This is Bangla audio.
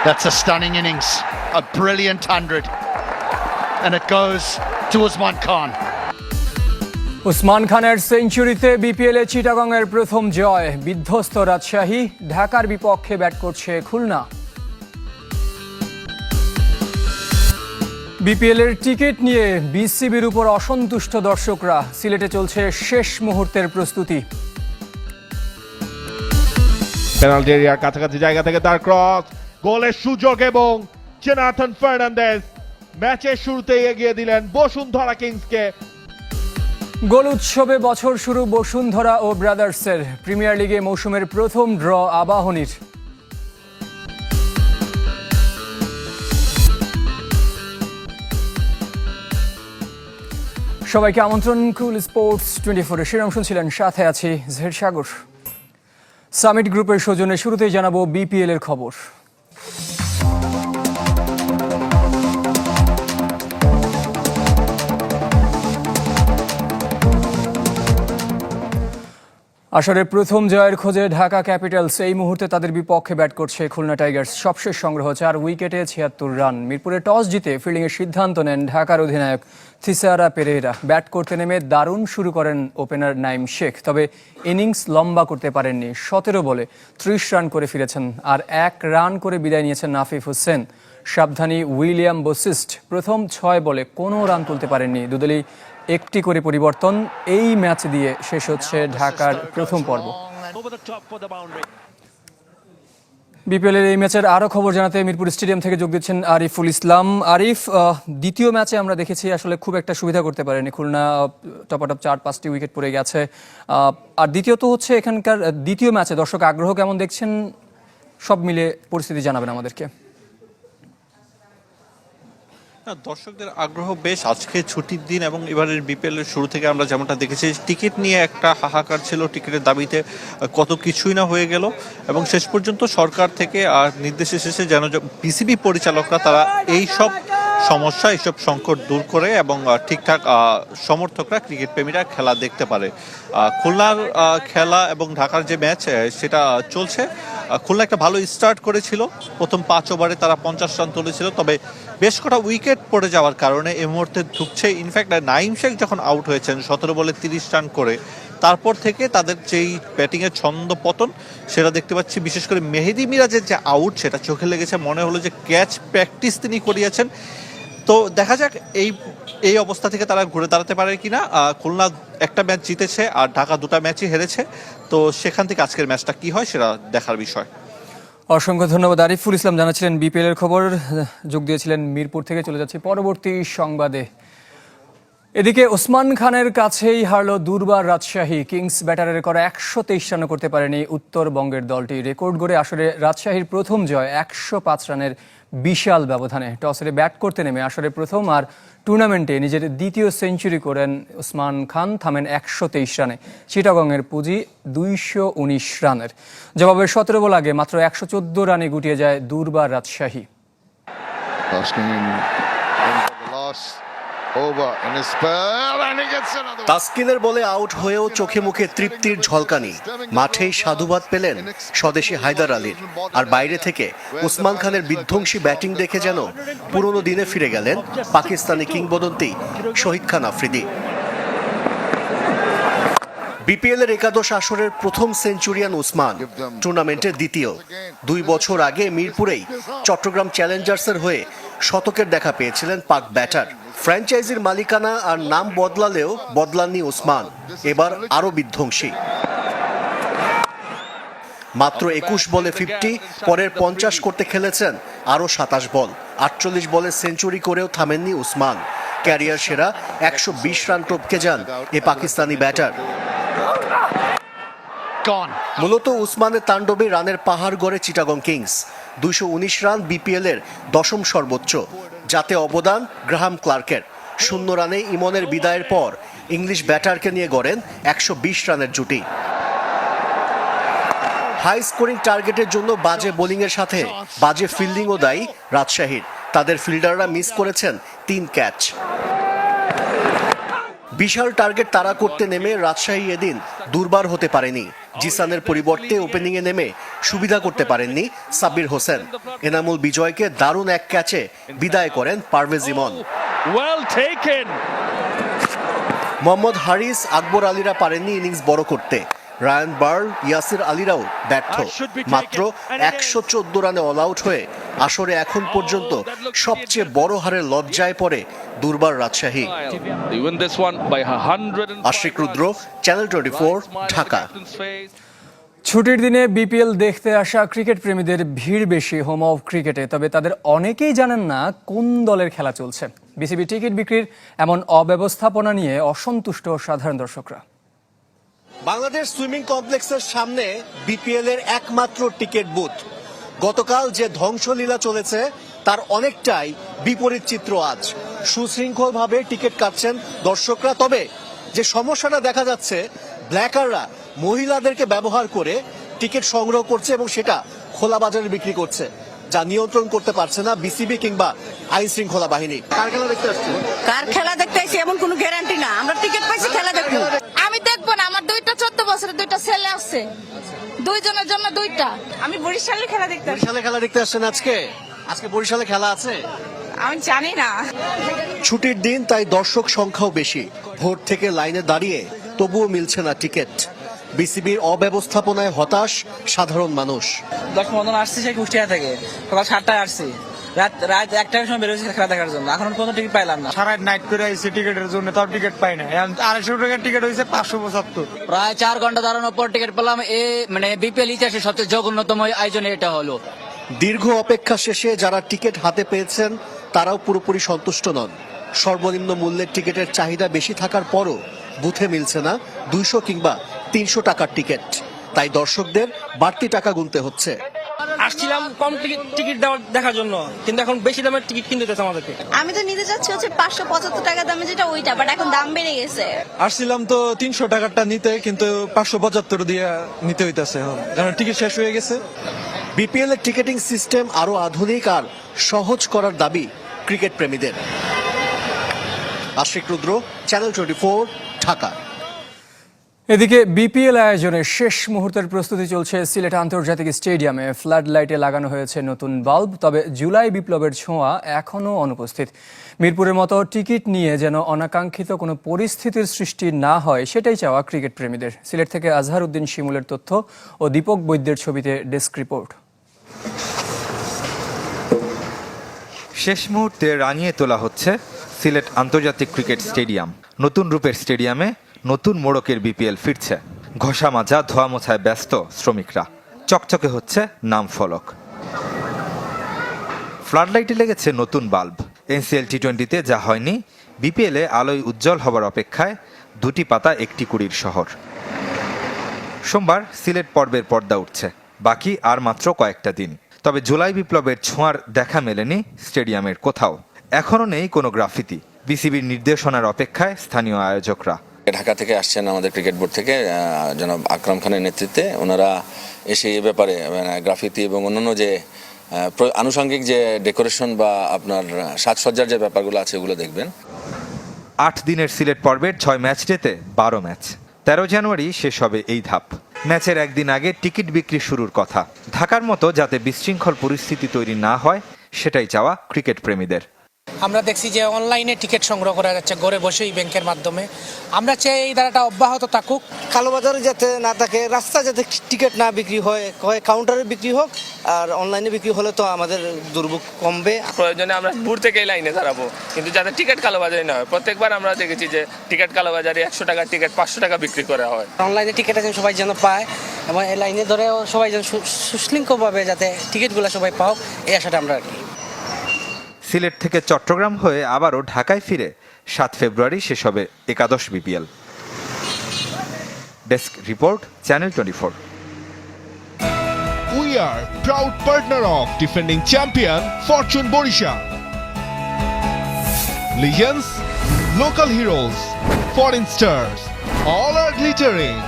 That's a stunning innings, a brilliant 100, and it goes to Usman Khan. Usman খানের সেঞ্চুরিতে বিপিএলে চিটাগংয়ের প্রথম জয়, বিধ্বস্ত রাজশাহী, ঢাকার বিপক্ষে ব্যাট করছে খুলনা। বিপিএলের টিকিট নিয়ে বিসিবির উপর অসন্তুষ্ট দর্শকরা, সিলেটে চলছে শেষ মুহূর্তের প্রস্তুতি। পেনাল্টি এরিয়ার কাছাকাছি জায়গা থেকে তার ক্রস, গোলের সুযোগ এবং জোনাথন ফার্নান্দেজ ম্যাচের শুরুতেই এগিয়ে দিলেন বসুন্ধরা কিংসকে। গোল উৎসবে বছর শুরু বসুন্ধরা ও ব্রাদার্সের। প্রিমিয়ার লিগে মৌসুমের প্রথম ড্র আবাহনীর। সবাইকে আমন্ত্রণ কুল স্পোর্টস 24-এর শিরোনাম শুনছিলেন, সাথে আছি জহির সাগর। সামিট গ্রুপের সৌজন্যে শুরুতেই জানাবো বিপিএল এর খবর। আসরের প্রথম জয়ের খোঁজে ঢাকা ক্যাপিটালস। এই মুহূর্তে তাদের বিপক্ষে ব্যাট করছে খুলনা টাইগার্স। সবশেষ সংগ্রহ 4 উইকেটে 76 রান। মিরপুরে টস জিতে ফিল্ডিংয়ের সিদ্ধান্ত নেন ঢাকার অধিনায়ক থিসারা পেরেরা। ব্যাট করতে নেমে দারুণ শুরু করেন ওপেনার নাইম শেখ, তবে ইনিংস লম্বা করতে পারেননি। 17 বলে 30 রান করে ফিরেছেন, আর 1 রান করে বিদায় নিয়েছেন নাফিফ হোসেন। সাবধানী উইলিয়াম বসিস্ট প্রথম 6 বলে কোনো রান তুলতে পারেননি। দুদলই একটি করে পরিবর্তন। এই ম্যাচ দিয়ে শেষ হচ্ছে ঢাকার প্রথম পর্ব। বিপিএলের এই ম্যাচের আরো খবর জানাতে মিরপুর স্টেডিয়াম থেকে যোগ দিচ্ছেন আরিফুল ইসলাম। আরিফ, দ্বিতীয় ম্যাচে আমরা দেখেছি আসলে খুব একটা সুবিধা করতে পারেনি খুলনা। টপাটপ 4-5টি উইকেট পড়ে গেছে। আর দ্বিতীয়ত হচ্ছে এখানকার দ্বিতীয় ম্যাচে দর্শক আগ্রহ কেমন দেখছেন, সব মিলে পরিস্থিতি জানাবেন আমাদেরকে। দর্শকদের আগ্রহ বেশ। আজকে ছুটির দিন এবং এবারের বিপিএলের শুরু থেকে আমরা যেমনটা দেখেছি, টিকিট নিয়ে একটা হাহাকার ছিল। টিকিটের দাবিতে কত কিছুই না হয়ে গেল এবং শেষ পর্যন্ত সরকার থেকে আর নির্দেশ এসেছে যেন বিসিবি পরিচালকরা তারা এই সব সমস্যা, এইসব সংকট দূর করে এবং ঠিকঠাক সমর্থকরা, ক্রিকেট প্রেমীরা খেলা দেখতে পারে। খুলনার খেলা এবং ঢাকার যে ম্যাচ সেটা চলছে। খুলনা একটা ভালো স্টার্ট করেছিল। প্রথম 5 ওভারে তারা 50 রান তুলেছিল, তবে বেশ কটা উইকেট পড়ে যাওয়ার কারণে এই মুহূর্তে ঢুকছে। ইনফ্যাক্ট নাইম শেখ যখন আউট হয়েছেন 17 বলে 30 রান করে, তারপর থেকে তাদের যেই ব্যাটিংয়ের ছন্দ পতন সেটা দেখতে পাচ্ছি। বিশেষ করে মেহেদী মিরাজের যে আউট সেটা চোখে লেগেছে। মনে হলো যে ক্যাচ প্র্যাকটিস তিনি করিয়েছেন। তো দেখা যাক এই অবস্থা থেকে তারা ঘুরে দাঁড়াতে পারে কিনা। খুলনা একটা ম্যাচ জিতেছে আর ঢাকা 2টা ম্যাচই হেরেছে। তো সেখান থেকে আজকের ম্যাচটা কি হয় সেটা দেখার বিষয়। অসংখ্য ধন্যবাদ আরিফুল ইসলাম, জানাচ্ছিলেন বিপিএল এর খবর। যোগ দিয়েছিলেন মিরপুর থেকে। চলে যাচ্ছি পরবর্তী সংবাদে। এদিকে ওসমান খানের কাছেই হারল দুর্বার রাজশাহী। কিংস ব্যাটারের করা 123 রানও করতে পারেনি উত্তরবঙ্গের দলটি। রেকর্ড গড়ে আসরে রাজশাহীর প্রথম জয় 105 রানের বিশাল ব্যবধানে। টসে ব্যাট করতে নেমে আসরে প্রথম আর টুর্নামেন্টে নিজের দ্বিতীয় সেঞ্চুরি করেন ওসমান খান, থামেন 123 রানে। চিটাগংয়ের পুঁজি 219 রানের। জবাবে 17 বল আগে মাত্র 114 রানে গুটিয়ে যায় দুর্বার রাজশাহী। তাসকিনের বলে আউট হয়েও চোখে মুখে তৃপ্তির ঝলকানি। মাঠেই সাধুবাদ পেলেন স্বদেশী হায়দার আলীর। আর বাইরে থেকে ওসমান খানের বিধ্বংসী ব্যাটিং দেখে যেন পুরনো দিনে ফিরে গেলেন পাকিস্তানি কিংবদন্তি শহীদ খান আফ্রিদি। বিপিএল এর একাদশ আসরের প্রথম সেঞ্চুরিয়ান ওসমান, টুর্নামেন্টের দ্বিতীয়। 2 বছর আগে মিরপুরেই চট্টগ্রাম চ্যালেঞ্জার্সের হয়ে শতকের দেখা পেয়েছিলেন পাক ব্যাটার। ফ্র্যাঞ্চাইজির মালিকানা আর নাম বদলালেও বদলাননি ওসমান, এবার আরো বিধ্বংসী। মাত্র 21 বলে 50, পরের 50 করতে খেলেছেন আরো 27 বল। 48 বলে সেঞ্চুরি করেও থামেননি ওসমান। ক্যারিয়ার সেরা 120 রান টপকে যান এ পাকিস্তানি ব্যাটার। মূলত ওসমানের তাণ্ডবে রানের পাহাড় গড়ে চিটাগং কিংস। 219 রান বিপিএল এর 10ম সর্বোচ্চ, যাতে অবদান গ্রাহাম ক্লার্কের। 0 রানে ইমনের বিদায়ের পর ইংলিশ ব্যাটারকে নিয়ে গড়েন 120 রানের জুটি। হাই স্কোরিং টার্গেটের জন্য বাজে বোলিংয়ের সাথে বাজে ফিল্ডিংও দায়ী রাজশাহীর। তাদের ফিল্ডাররা মিস করেছেন 3 ক্যাচ। বিশাল টার্গেট তাড়া করতে নেমে রাজশাহী এদিন দুর্বার হতে পারেনি। জিসানের পরিবর্তে ওপেনিংয়ে নেমে সুবিধা করতে পারেননি সাব্বির হোসেন। এনামুল বিজয়কে দারুণ এক ক্যাচে বিদায় করেন পারভেজ ইমন। মোহাম্মদ হারিস, আকবর আলীরা পারেননি ইনিংস বড় করতে। রায়ান বার্ল, ইয়াসির আলীরাও ব্যর্থ। মাত্র 114 রানে অল আউট হয়ে আসরে এখন পর্যন্ত সবচেয়ে বড় হারের লজ্জায় পড়ে দুর্বার রাজশাহী। আশিক রুদ্র, চ্যানেল 24, ঢাকা। ছুটির দিনে বিপিএল দেখতে আসা ক্রিকেট প্রেমীদের ভিড় বেশি হোম অফ ক্রিকেটে, তবে তাদের অনেকেই জানেন না কোন দলের খেলা চলছে। বিসিবি টিকিট বিক্রির এমন অব্যবস্থাপনা নিয়ে অসন্তুষ্ট সাধারণ দর্শকরা। বাংলাদেশ সুইমিং কমপ্লেক্সের সামনে বিপিএল এর একমাত্র টিকিট বুথ। গতকাল যে ধ্বংসলীলা চলেছে তার অনেকটাই বিপরীত চিত্র আজ। সুশৃঙ্খলভাবে টিকিট কাটছেন দর্শকরা, তবে যে সমস্যাটা দেখা যাচ্ছে, ব্ল্যাকাররা মহিলাদেরকে ব্যবহার করে টিকিট সংগ্রহ করছে এবং সেটা খোলা বাজারে বিক্রি করছে, যা নিয়ন্ত্রণ করতে পারছে না বিসিবি কিংবা আইন শৃঙ্খলা বাহিনী। কার খেলা দেখতে আসছে? কার খেলা দেখতে আসছে এমন কোনো গ্যারান্টি না। আমরা টিকিট পাইছি, খেলা দেখবো। আমি দেখবো না, আমার 14 বছরের 2টা ছেলে আছে, 2 জনের জন্য 2টা। আমি বরিশালে খেলা দেখতে আসছি। বরিশালে খেলা দেখতে আসছেন আজকে? আজকে বরিশালে খেলা আছে? আমি জানি না। ছুটির দিন, তাই দর্শক সংখ্যাও বেশি। ভোর থেকে লাইনে দাঁড়িয়ে তবুও মিলছে না টিকিট। বিসিবির অব্যবস্থাপনায় হতাশ সাধারণ মানুষ। 10 মতন আসছি সেই কুষ্টিয়া থেকে, সকাল 7টায় আসছি, রাত 1টার সময় বেরোচ্ছি খেলা দেখার জন্য। এখন কোনো টিকিট পাইলাম না। সারা নাইট করে আইসি টিকিটের জন্য, তাও টিকিট পাই না। 250 টাকার টিকিট হয়েছে 575। প্রায় 4 ঘন্টা দাঁড়ানোর পর টিকিট পেলাম। মানে বিপিএল ইতিহাসে সবচেয়ে জঘন্যতম আয়োজনে এটা হলো। দীর্ঘ অপেক্ষা শেষে যারা টিকিট হাতে পেয়েছেন তারাও পুরোপুরি সন্তুষ্ট নন। সর্বনিম্ন মূল্যের টিকিটের চাহিদা বেশি থাকার পরও বুথে মিলছে না 200 কিংবা 300 টাকার টিকিট। তাই দর্শকদের বাড়তি টাকা গুনতে হচ্ছে। আসছিলাম কম টিকিট দেখার জন্য, কিন্তু এখন বেশি দামের টিকিট কিনতে হচ্ছে আমাদেরকে। আমি তো নিতে চাচ্ছি হচ্ছে 575 টাকা দামে যেটা ওইটা, বাট এখন দাম বেড়ে গেছে। আসছিলাম তো 300 টাকারটা নিতে, কিন্তু 575 দিয়ে নিতে হইতাছে এখন, কারণ টিকিট শেষ হয়ে গেছে। বিপিএল এর টিকিটিং সিস্টেম আরো আধুনিক আর সহজ করার দাবি ক্রিকেট প্রেমীদের। আশিক রুদ্র, চ্যানেল 24, ঢাকা। এদিকে বিপিএল আয়োজনের শেষ মুহূর্তের প্রস্তুতি চলছে সিলেট আন্তর্জাতিক স্টেডিয়ামে। ফ্লাড লাইটে লাগানো হয়েছে নতুন বাল্ব, তবে জুলাই বিপ্লবের ছোঁয়া এখনও অনুপস্থিত। মিরপুরের মতো টিকিট নিয়ে যেন অনাকাঙ্ক্ষিত কোনো পরিস্থিতির সৃষ্টি না হয়, সেটাই চাওয়া ক্রিকেট প্রেমীদের। সিলেট থেকে আজহার উদ্দিন শিমুলের তথ্য ও দীপক বৈদ্যের ছবিতে ডেস্ক রিপোর্ট। শেষ মুহূর্তে রানিয়ে তোলা হচ্ছে সিলেট আন্তর্জাতিক ক্রিকেট স্টেডিয়াম। নতুন রূপের স্টেডিয়ামে নতুন মোড়কের বিপিএল ফিরছে। ঘষা মাজা ধোয়া মোছায় ব্যস্ত শ্রমিকরা। চকচকে হচ্ছে নাম ফলক। ফ্লাডলাইটে লেগেছে নতুন বাল্ব। এনসিএল টি20তে যা হয়নি, বিপিএলে আলোয় উজ্জ্বল হবার অপেক্ষায় 2টি পাতা 1টি কুড়ির শহর। সোমবার সিলেট পর্বের পর্দা উঠছে, বাকি আর মাত্র কয়েকটা দিন। তবে জুলাই বিপ্লবের ছোঁয়ার দেখা মেলেনি স্টেডিয়ামের কোথাও। এখনও নেই কোনো গ্রাফিতি। বিসিবির নির্দেশনার অপেক্ষায় স্থানীয় আয়োজকরা। ঢাকা থেকে আসছেন আমাদের ক্রিকেট বোর্ড থেকে জনাব আকরাম খানের নেতৃত্বে। ওনারা এসে এই ব্যাপারে গ্রাফিতি এবং অন্যান্য যে আনুষঙ্গিক যে ডেকোরেশন বা আপনার সাজসজ্জার যে ব্যাপারগুলো আছে ওগুলো দেখবেন। 8 দিনের সিলেট পর্বের 6 ম্যাচ ডেতে 12 ম্যাচ। 13 জানুয়ারি শেষ হবে এই ধাপ। ম্যাচের একদিন আগে টিকিট বিক্রি শুরুর কথা। ঢাকার মতো যাতে বিশৃঙ্খল পরিস্থিতি তৈরি না হয়, সেটাই চাওয়া ক্রিকেট প্রেমীদের। আমরা দেখছি যে অনলাইনে টিকিট সংগ্রহ করা যাচ্ছে ঘরে বসেই ব্যাংকের মাধ্যমে। আমরা চাই এই ধারাটা অব্যাহত থাকুক। কালোবাজারে যাতে না থাকে, রাস্তায় যাতে টিকিট না বিক্রি হয়, কাউন্টারে বিক্রি হোক, আর অনলাইনে বিক্রি হলে তো আমাদের দুর্ভোগ কমবে। প্রয়োজনে আমরা দূর থেকে লাইনে দাঁড়াবো, কিন্তু যাতে টিকিট কালোবাজারি না হয়। প্রত্যেকবার আমরা দেখেছি যে টিকিট কালোবাজারি 100 টাকার টিকিট 500 টাকা বিক্রি করা হয়। অনলাইনে টিকিট আছে সবাই যেন পায়, এবং এই লাইনে ধরেও সবাই যেন সুশৃঙ্খলভাবে যাতে টিকিটগুলো সবাই পাওক, এই আশাটা আমরা রাখি। সিলেট থেকে চট্টগ্রাম হয়ে আবারও ঢাকায় ফিরে 7 ফেব্রুয়ারি শেষ হবে একাদশ BPL. Desk report, channel 24। We are proud partner of defending champion Fortune Borisha. Legends, local heroes, foreign stars, all are glittering.